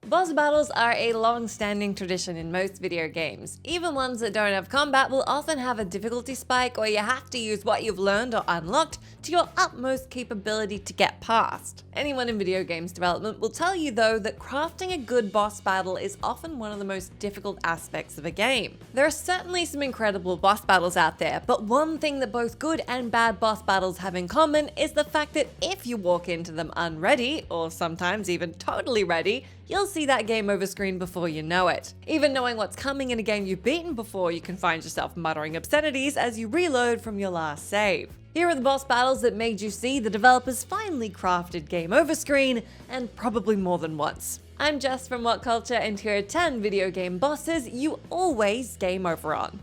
Boss battles are a long-standing tradition in most video games. Even ones that don't have combat will often have a difficulty spike, or you have to use what you've learned or unlocked to your utmost capability to get past. Anyone in video games development will tell you though that crafting a good boss battle is often one of the most difficult aspects of a game. There are certainly some incredible boss battles out there, but one thing that both good and bad boss battles have in common is the fact that if you walk into them unready, or sometimes even totally ready, you'll see that game over screen before you know it. Even knowing what's coming in a game you've beaten before, you can find yourself muttering obscenities as you reload from your last save. Here are the boss battles that made you see the developers finally crafted game over screen, and probably more than once. I'm Jess from WhatCulture, and here are 10 video game bosses you always game over on.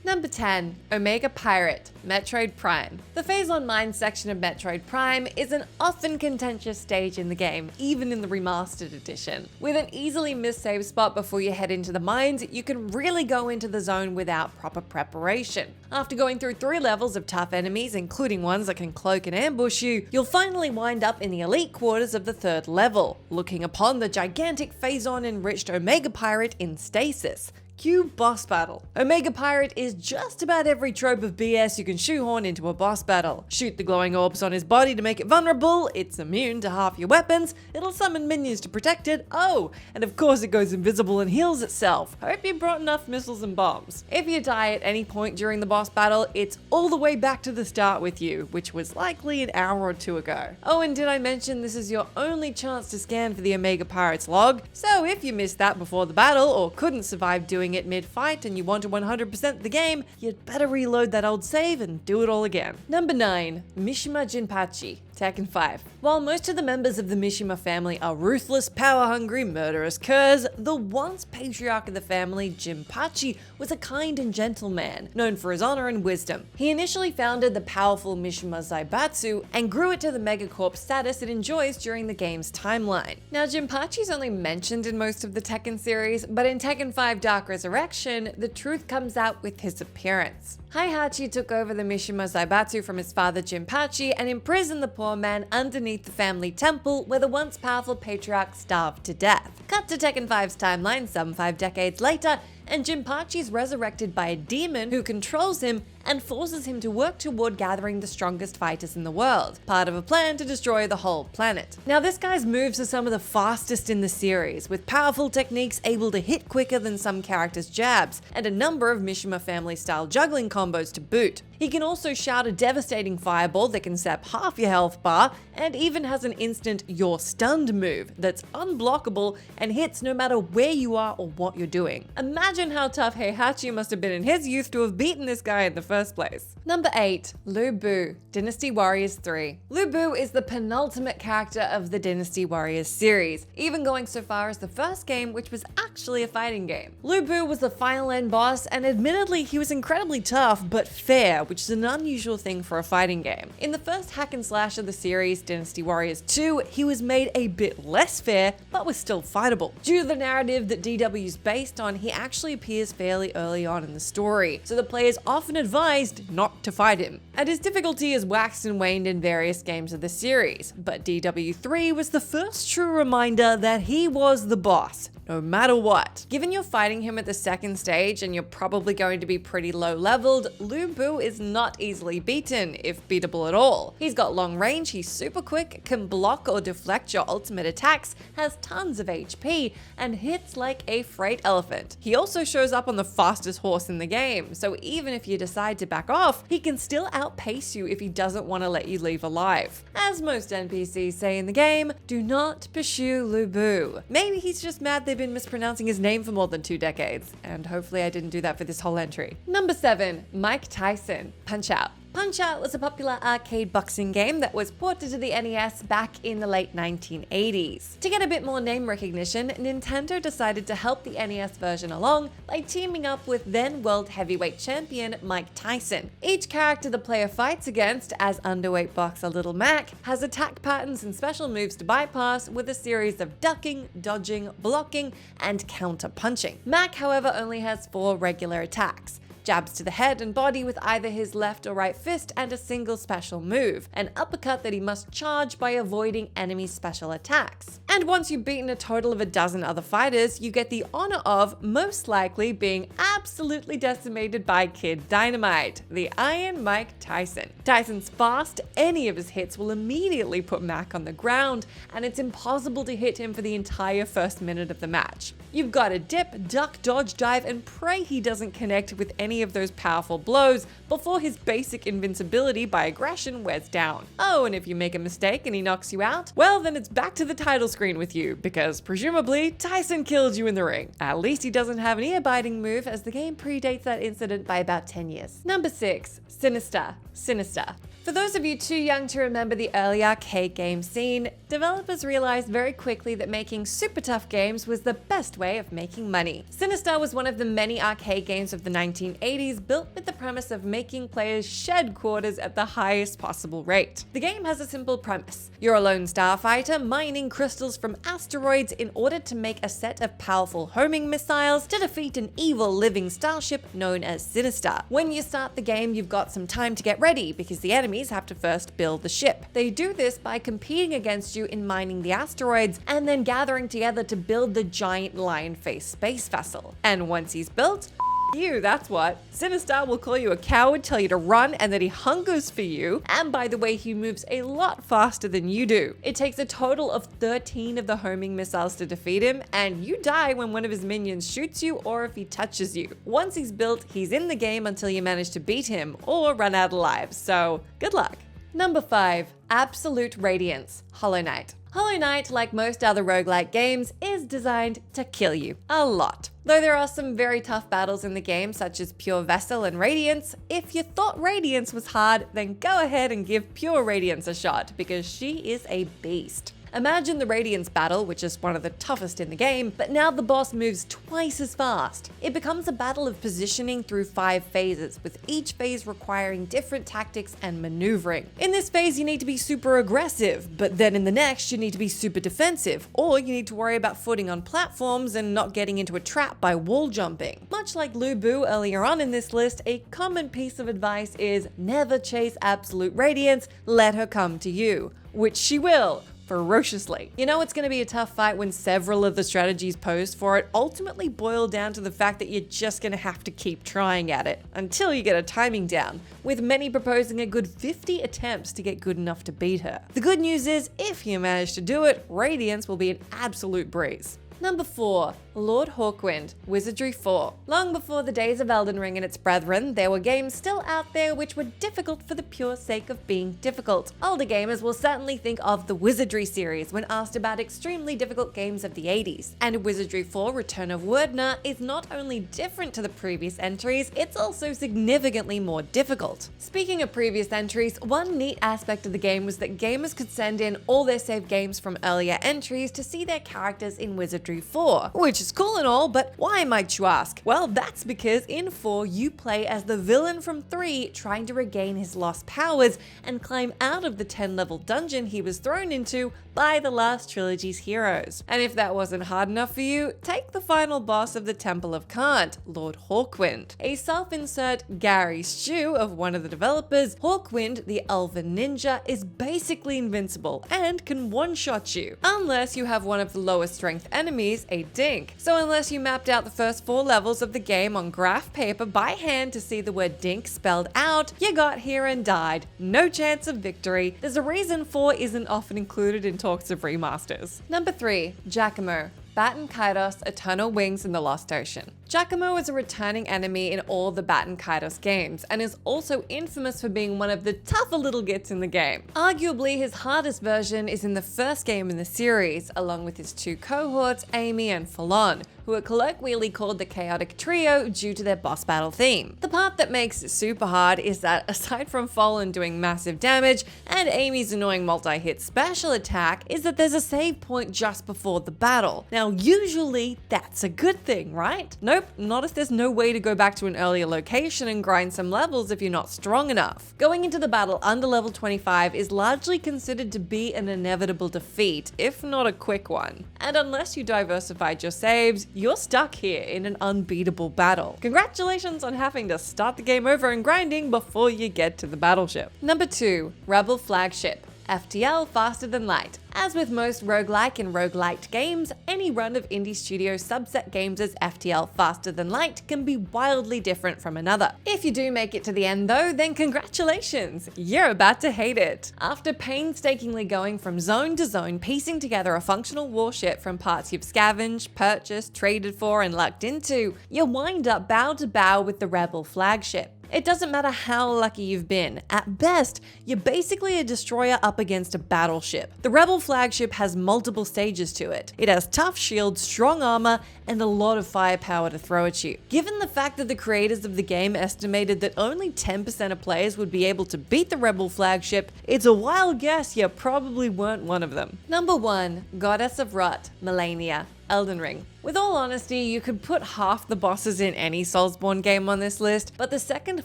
Number 10. Omega Pirate, Metroid Prime. The Phase 1 Mine section of Metroid Prime is an often contentious stage in the game, even in the remastered edition. With an easily missed save spot before you head into the mines, you can really go into the zone without proper preparation. After going through 3 levels of tough enemies, including ones that can cloak and ambush you, you'll finally wind up in the elite quarters of the 3rd level, looking upon the gigantic Phase-On enriched Omega Pirate in stasis. Cue boss battle. Omega Pirate is just about every trope of BS you can shoehorn into a boss battle. Shoot the glowing orbs on his body to make it vulnerable, it's immune to half your weapons, it'll summon minions to protect it, and of course it goes invisible and heals itself. Hope you brought enough missiles and bombs. If you die at any point during the boss battle, it's all the way back to the start with you, which was likely an hour or 2 ago. Oh, and did I mention this is your only chance to scan for the Omega Pirate's log? So if you missed that before the battle, or couldn't survive doing it mid-fight and you want to 100% the game, you'd better reload that old save and do it all again. Number 9. MISHIMA JINPACHI, Tekken 5. While most of the members of the MISHIMA family are ruthless, power-hungry, murderous curs, the once patriarch of the family, JINPACHI, was a kind and gentle man, known for his honor and wisdom. He initially founded the powerful MISHIMA Zaibatsu and grew it to the megacorp status it enjoys during the game's timeline. Now, JINPACHI's only mentioned in most of the Tekken series, but in Tekken 5 Dark Resurrection, the truth comes out with his appearance. Heihachi took over the MISHIMA Zaibatsu from his father JINPACHI and imprisoned the poor man underneath the family temple where the once powerful patriarch starved to death. Cut to Tekken 5's timeline some 5 decades later, and JINPACHI is resurrected by a demon who controls him and forces him to work toward gathering the strongest fighters in the world, part of a plan to destroy the whole planet. Now, this guy's moves are some of the fastest in the series, with powerful techniques able to hit quicker than some characters' jabs, and a number of MISHIMA family-style juggling combos to boot. He can also shout a devastating fireball that can sap half your health bar, and even has an instant "you're stunned" move that's unblockable and hits no matter where you are or what you're doing. Imagine how tough Heihachi must have been in his youth to have beaten this guy in the first place. Number 8. Lu Bu, Dynasty Warriors 3. Lu Bu is the penultimate character of the Dynasty Warriors series, even going so far as the first game, which was actually a fighting game. Lu Bu was the final end boss, and admittedly he was incredibly tough, but fair, which is an unusual thing for a fighting game. In the first hack and slash of the series, Dynasty Warriors 2, he was made a bit less fair, but was still fightable. Due to the narrative that DW is based on, he actually appears fairly early on in the story, so the players often advised not to fight him. And his difficulty has waxed and waned in various games of the series, but DW3 was the first true reminder that he was the boss, no matter what. Given you're fighting him at the 2nd stage and you're probably going to be pretty low leveled, Lu Bu is not easily beaten, if beatable at all. He's got long range, he's super quick, can block or deflect your ultimate attacks, has tons of HP, and hits like a freight elephant. He also shows up on the fastest horse in the game, so even if you decide to back off, he can still outpace you if he doesn't want to let you leave alive. As most NPCs say in the game, do not pursue Lu Bu. Maybe he's just mad they've been mispronouncing his name for more than 2 decades, and hopefully I didn't do that for this whole entry. Number 7. Mike Tyson, Punch-Out! Punch-Out was a popular arcade boxing game that was ported to the NES back in the late 1980s. To get a bit more name recognition, Nintendo decided to help the NES version along by teaming up with then World Heavyweight Champion Mike Tyson. Each character the player fights against, as underweight boxer Little Mac, has attack patterns and special moves to bypass with a series of ducking, dodging, blocking, and counter-punching. Mac, however, only has 4 regular attacks. jabs to the head and body with either his left or right fist, and a single special move, an uppercut that he must charge by avoiding enemy special attacks. And once you've beaten a total of a dozen other fighters, you get the honor of most likely being absolutely decimated by Kid Dynamite, the Iron Mike Tyson. Tyson's fast, any of his hits will immediately put Mac on the ground, and it's impossible to hit him for the entire first minute of the match. You've got to dip, duck, dodge, dive, and pray he doesn't connect with any of those powerful blows before his basic invincibility by aggression wears down. Oh, and if you make a mistake and he knocks you out, well then it's back to the title screen with you, because presumably Tyson killed you in the ring. At least he doesn't have an ear-biting move, as the game predates that incident by about 10 years. Number 6. SINISTAR. For those of you too young to remember the early arcade game scene, developers realized very quickly that making super tough games was the best way of making money. SINISTAR was one of the many arcade games of the 1980s built with the premise of making players shed quarters at the highest possible rate. The game has a simple premise. You're a lone starfighter mining crystals from asteroids in order to make a set of powerful homing missiles to defeat an evil living starship known as SINISTAR. When you start the game, you've got some time to get ready because the enemies have to first build the ship. They do this by competing against you in mining the asteroids and then gathering together to build the giant lion-faced space vessel. And once he's built, you, that's what. SINISTAR will call you a coward, tell you to run, and that he hungers for you. And by the way, he moves a lot faster than you do. It takes a total of 13 of the homing missiles to defeat him, and you die when one of his minions shoots you or if he touches you. Once he's built, he's in the game until you manage to beat him or run out of lives, so good luck. Number 5. Absolute Radiance, Hollow Knight. Hollow Knight, like most other roguelike games, is designed to kill you a lot. Though there are some very tough battles in the game, such as Pure Vessel and Radiance, if you thought Radiance was hard, then go ahead and give Pure Radiance a shot, because she is a beast. Imagine the Radiance battle, which is one of the toughest in the game, but now the boss moves twice as fast. It becomes a battle of positioning through 5 phases, with each phase requiring different tactics and maneuvering. In this phase, you need to be super aggressive, but then in the next, you need to be super defensive, or you need to worry about footing on platforms and not getting into a trap by wall jumping. Much like Lu Bu earlier on in this list, a common piece of advice is never chase Absolute Radiance, let her come to you, which she will. Ferociously. You know it's going to be a tough fight when several of the strategies posed for it ultimately boil down to the fact that you're just going to have to keep trying at it until you get a timing down, with many proposing a good 50 attempts to get good enough to beat her. The good news is, if you manage to do it, Radiance will be an absolute breeze. Number 4. Lord Hawkwind, Wizardry 4. Long before the days of Elden Ring and its brethren, there were games still out there which were difficult for the pure sake of being difficult. Older gamers will certainly think of the Wizardry series when asked about extremely difficult games of the 80s. And Wizardry 4 Return of Wordner is not only different to the previous entries, it's also significantly more difficult. Speaking of previous entries, one neat aspect of the game was that gamers could send in all their saved games from earlier entries to see their characters in Wizardry 4, which is cool and all, but why, might you ask? Well, that's because in 4 you play as the villain from 3 trying to regain his lost powers and climb out of the 10-level dungeon he was thrown into by the last trilogy's heroes. And if that wasn't hard enough for you, take the final boss of the Temple of Kant, Lord Hawkwind. A self-insert Gary Stew of one of the developers, Hawkwind, the elven ninja, is basically invincible and can one-shot you, unless you have one of the lowest strength enemies, a dink. So unless you mapped out the first 4 levels of the game on graph paper by hand to see the word dink spelled out, you got here and died. No chance of victory. There's a reason 4 isn't often included in talks of remasters. Number 3. Giacomo, BATEN, KAITOS, Eternal Wings, and the Lost Ocean. Giacomo is a returning enemy in all the BATEN KAITOS games, and is also infamous for being one of the tougher little gits in the game. Arguably, his hardest version is in the first game in the series, along with his 2 cohorts, Amy and Fallon, who are colloquially called the Chaotic Trio due to their boss battle theme. The part that makes it super hard is that, aside from Fallon doing massive damage and Amy's annoying multi-hit special attack, is that there's a save point just before the battle. Now, usually that's a good thing, right? Nope, not if there's no way to go back to an earlier location and grind some levels if you're not strong enough. Going into the battle under level 25 is largely considered to be an inevitable defeat, if not a quick one. And unless you diversified your saves, you're stuck here in an unbeatable battle. Congratulations on having to start the game over and grinding before you get to the battleship. Number 2, Rebel Flagship. FTL faster than light. As with most roguelike and roguelite games, any run of indie studio subset games as FTL faster than light can be wildly different from another. If you do make it to the end though, then congratulations! You're about to hate it! After painstakingly going from zone to zone, piecing together a functional warship from parts you've scavenged, purchased, traded for, and lucked into, you wind up bow to bow with the Rebel Flagship. It doesn't matter how lucky you've been. At best, you're basically a destroyer up against a battleship. The Rebel Flagship has multiple stages to it. It has tough shields, strong armor, and a lot of firepower to throw at you. Given the fact that the creators of the game estimated that only 10% of players would be able to beat the Rebel Flagship, it's a wild guess you probably weren't one of them. Number 1, Goddess of Rot, Malenia. Elden Ring. With all honesty, you could put half the bosses in any Soulsborne game on this list, but the second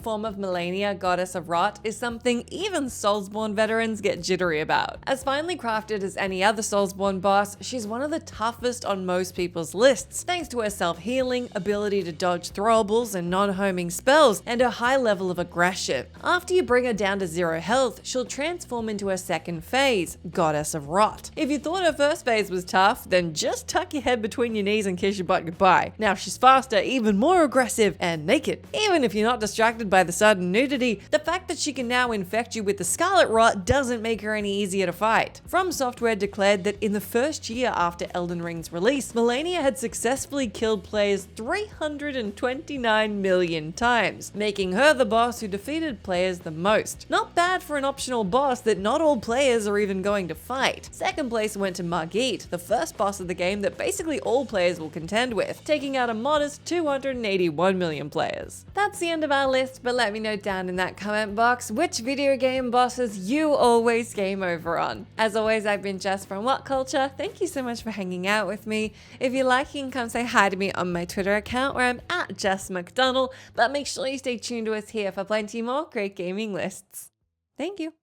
form of Malenia, Goddess of Rot, is something even Soulsborne veterans get jittery about. As finely crafted as any other Soulsborne boss, she's one of the toughest on most people's lists, thanks to her self-healing, ability to dodge throwables and non-homing spells, and her high level of aggression. After you bring her down to 0 health, she'll transform into her second phase, Goddess of Rot. If you thought her first phase was tough, then just tuck your head between your knees and kiss your butt goodbye. Now she's faster, even more aggressive, and naked. Even if you're not distracted by the sudden nudity, the fact that she can now infect you with the Scarlet Rot doesn't make her any easier to fight. From Software declared that in the first year after Elden Ring's release, Malenia had successfully killed players 329 million times, making her the boss who defeated players the most. Not bad for an optional boss that not all players are even going to fight. Second place went to Margit, the first boss of the game that basically all players will contend with, taking out a modest 281 million players. That's the end of our list, but let me know down in that comment box which video game bosses you always game over on. As always, I've been Jess from WhatCulture. Thank you so much for hanging out with me. If you like, you can come say hi to me on my Twitter account where I'm at Jess McDonald, but make sure you stay tuned to us here for plenty more great gaming lists. Thank you.